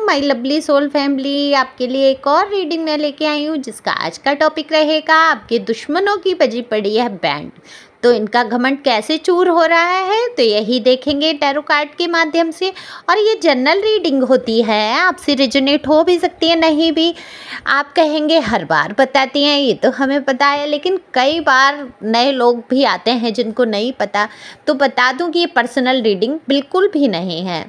My lovely soul family, आपके लिए एक और रीडिंग मैं लेके आई हूँ जिसका आज का टॉपिक रहेगा आपके दुश्मनों की बजी पड़ी है बैंड। तो इनका घमंड कैसे चूर हो रहा है तो यही देखेंगे टैरो कार्ड के माध्यम से। और ये जनरल रीडिंग होती है, आपसे रेजोनेट हो भी सकती है, नहीं भी। आप कहेंगे हर बार बताती हैं, ये तो हमें पता है, लेकिन कई बार नए लोग भी आते हैं जिनको नहीं पता। तो बता दूं कि ये पर्सनल रीडिंग बिल्कुल भी नहीं है।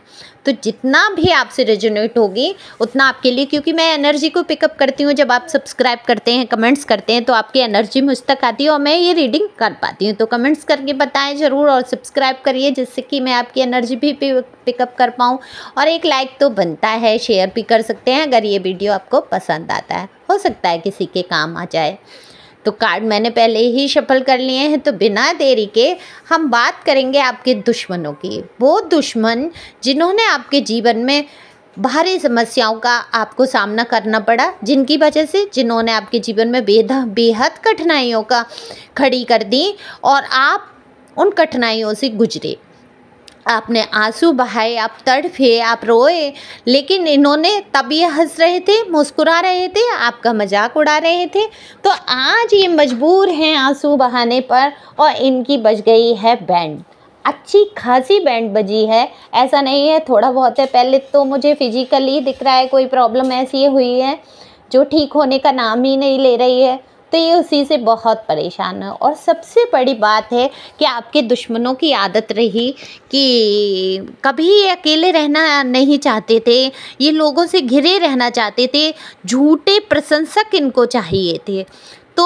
तो जितना भी आपसे रेजोनेट होगी उतना आपके लिए, क्योंकि मैं एनर्जी को पिकअप करती हूँ। जब आप सब्सक्राइब करते हैं, कमेंट्स करते हैं, तो आपकी एनर्जी मुझ तक आती है और मैं ये रीडिंग कर पाती हूँ। तो कमेंट्स करके बताएं ज़रूर और सब्सक्राइब करिए, जिससे कि मैं आपकी एनर्जी भी पिकअप कर पाऊँ। और एक लाइक तो बनता है, शेयर भी कर सकते हैं अगर ये वीडियो आपको पसंद आता है, हो सकता है किसी के काम आ जाए। तो कार्ड मैंने पहले ही शफल कर लिए हैं, तो बिना देरी के हम बात करेंगे आपके दुश्मनों की। वो दुश्मन जिन्होंने आपके जीवन में भारी समस्याओं का आपको सामना करना पड़ा, जिनकी वजह से जिन्होंने आपके जीवन में बेहद कठिनाइयों का खड़ी कर दी और आप उन कठिनाइयों से गुजरे। आपने आंसू बहाए, आप तड़फे, आप रोए, लेकिन इन्होंने तब ये हंस रहे थे, मुस्कुरा रहे थे, आपका मजाक उड़ा रहे थे। तो आज ये मजबूर हैं आंसू बहाने पर और इनकी बज गई है बैंड। अच्छी खासी बैंड बजी है, ऐसा नहीं है थोड़ा बहुत है। पहले तो मुझे फिजिकली दिख रहा है कोई प्रॉब्लम ऐसी हुई है जो ठीक होने का नाम ही नहीं ले रही है, तो ये उसी से बहुत परेशान है। और सबसे बड़ी बात है कि आपके दुश्मनों की आदत रही कि कभी ये अकेले रहना नहीं चाहते थे, ये लोगों से घिरे रहना चाहते थे, झूठे प्रशंसक इनको चाहिए थे। तो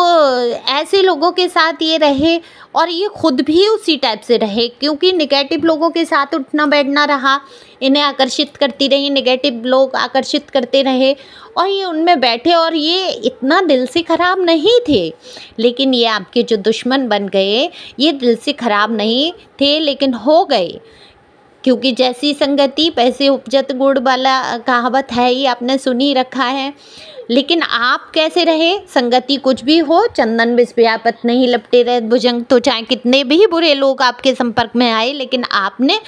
ऐसे लोगों के साथ ये रहे और ये खुद भी उसी टाइप से रहे, क्योंकि नेगेटिव लोगों के साथ उठना बैठना रहा, इन्हें आकर्षित करती रही, नेगेटिव लोग आकर्षित करते रहे और ये उनमें बैठे। और ये इतना दिल से ख़राब नहीं थे, लेकिन ये आपके जो दुश्मन बन गए, ये दिल से ख़राब नहीं थे लेकिन हो गए। क्योंकि जैसी संगति वैसे उपजत गुड़ वाला कहावत है ही, आपने सुन ही रखा है। लेकिन आप कैसे रहे, संगति कुछ भी हो, चंदन विष व्यापत नहीं लपटे रहे भुजंग। तो चाहे कितने भी बुरे लोग आपके संपर्क में आए, लेकिन आपने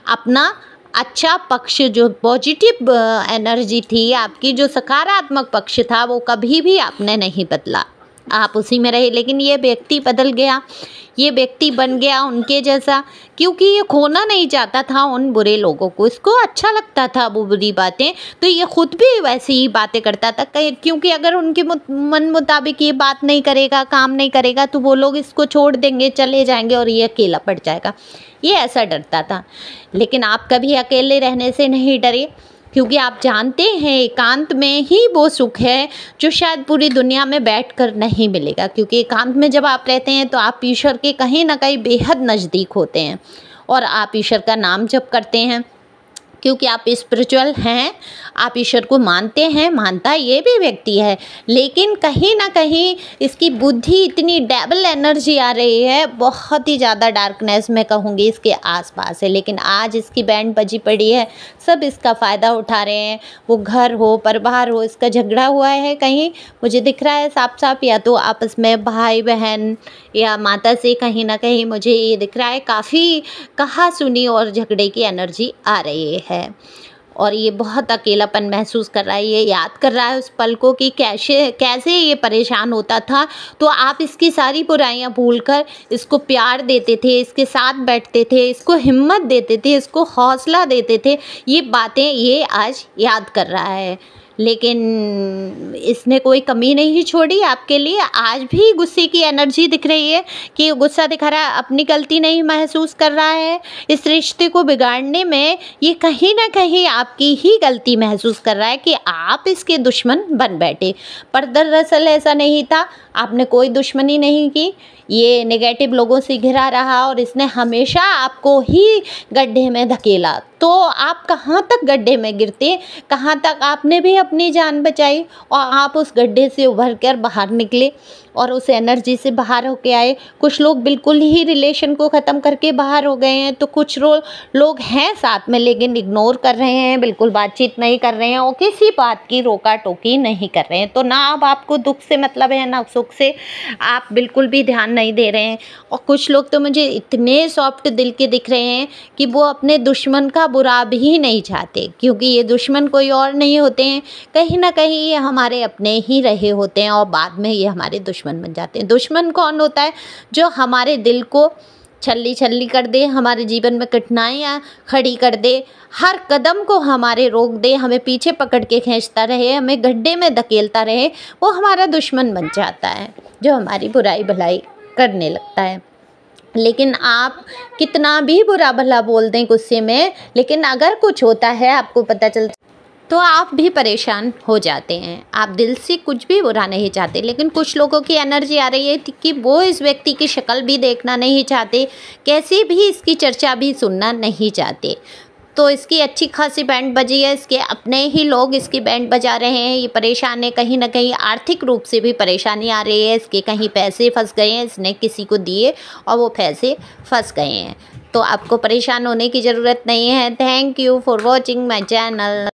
अपना अच्छा पक्ष, जो पॉजिटिव एनर्जी थी आपकी, जो सकारात्मक पक्ष था, वो कभी भी आपने नहीं बदला, आप उसी में रहे। लेकिन ये व्यक्ति बदल गया, ये व्यक्ति बन गया उनके जैसा, क्योंकि ये खोना नहीं चाहता था उन बुरे लोगों को। इसको अच्छा लगता था वो बुरी बातें, तो ये खुद भी वैसी ही बातें करता था। क्योंकि अगर उनके मन मुताबिक ये बात नहीं करेगा, काम नहीं करेगा, तो वो लोग इसको छोड़ देंगे, चले जाएंगे और ये अकेला पड़ जाएगा, ये ऐसा डरता था। लेकिन आप कभी अकेले रहने से नहीं डरे, क्योंकि आप जानते हैं एकांत में ही वो सुख है जो शायद पूरी दुनिया में बैठकर नहीं मिलेगा। क्योंकि एकांत में जब आप रहते हैं तो आप ईश्वर के कहीं ना कहीं बेहद नज़दीक होते हैं और आप ईश्वर का नाम जप करते हैं, क्योंकि आप स्पिरिचुअल हैं, आप ईश्वर को मानते हैं। मानता ये भी व्यक्ति है, लेकिन कहीं ना कहीं इसकी बुद्धि इतनी डेबल एनर्जी आ रही है, बहुत ही ज़्यादा डार्कनेस में कहूँगी इसके आसपास है। लेकिन आज इसकी बैंड बजी पड़ी है, सब इसका फ़ायदा उठा रहे हैं। वो घर हो, परिवार हो, इसका झगड़ा हुआ है कहीं, मुझे दिख रहा है साफ साफ, या तो आपस में भाई बहन या माता से, कहीं ना कहीं मुझे ये दिख रहा है काफ़ी कहा सुनी और झगड़े की एनर्जी आ रही है। और ये बहुत अकेलापन महसूस कर रहा है, ये याद कर रहा है उस पल को कि कैसे ये परेशान होता था। तो आप इसकी सारी बुराइयां भूलकर इसको प्यार देते थे, इसके साथ बैठते थे, इसको हिम्मत देते थे, इसको हौसला देते थे। ये बातें ये आज याद कर रहा है, लेकिन इसने कोई कमी नहीं छोड़ी आपके लिए। आज भी गुस्से की एनर्जी दिख रही है कि गुस्सा दिखा रहा है, अपनी गलती नहीं महसूस कर रहा है। इस रिश्ते को बिगाड़ने में ये कहीं ना कहीं आपकी ही गलती महसूस कर रहा है कि आप इसके दुश्मन बन बैठे। पर दरअसल ऐसा नहीं था, आपने कोई दुश्मनी नहीं की, ये नेगेटिव लोगों से घिरा रहा और इसने हमेशा आपको ही गड्ढे में धकेला। तो आप कहाँ तक गड्ढे में गिरते, कहाँ तक आपने भी अपनी अपनी जान बचाई और आप उस गड्ढे से उभर कर बाहर निकले और उस एनर्जी से बाहर होके आए। कुछ लोग बिल्कुल ही रिलेशन को ख़त्म करके बाहर हो गए हैं, तो कुछ लोग हैं साथ में लेकिन इग्नोर कर रहे हैं, बिल्कुल बातचीत नहीं कर रहे हैं और किसी बात की रोका टोकी नहीं कर रहे हैं। तो ना अब आपको दुख से मतलब है ना सुख से, आप बिल्कुल भी ध्यान नहीं दे रहे हैं। और कुछ लोग तो मुझे इतने सॉफ्ट दिल के दिख रहे हैं कि वो अपने दुश्मन का बुरा भी नहीं चाहते, क्योंकि ये दुश्मन कोई और नहीं होते हैं, कहीं ना कहीं ये हमारे अपने ही रहे होते हैं और बाद में ये हमारे दुश्मन बन जाते हैं। दुश्मन कौन होता है? जो हमारे दिल को छल्ली छल्ली कर दे, हमारे जीवन में कठिनाइयाँ खड़ी कर दे, हर कदम को हमारे रोक दे, हमें पीछे पकड़ के खींचता रहे, हमें गड्ढे में धकेलता रहे, वो हमारा दुश्मन बन जाता है, जो हमारी बुराई भलाई करने लगता है। लेकिन आप कितना भी बुरा भला बोल दें गुस्से में, लेकिन अगर कुछ होता है आपको पता चलता तो आप भी परेशान हो जाते हैं। आप दिल से कुछ भी बुरा नहीं चाहते, लेकिन कुछ लोगों की एनर्जी आ रही है कि वो इस व्यक्ति की शक्ल भी देखना नहीं चाहते, कैसी भी इसकी चर्चा भी सुनना नहीं चाहते। तो इसकी अच्छी खासी बैंड बजी है, इसके अपने ही लोग इसकी बैंड बजा रहे हैं। ये परेशान है, कहीं ना कहीं आर्थिक रूप से भी परेशानी आ रही है, इसके कहीं पैसे फंस गए हैं, इसने किसी को दिए और वो पैसे फंस गए हैं। तो आपको परेशान होने की ज़रूरत नहीं है। Thank you for watching my channel.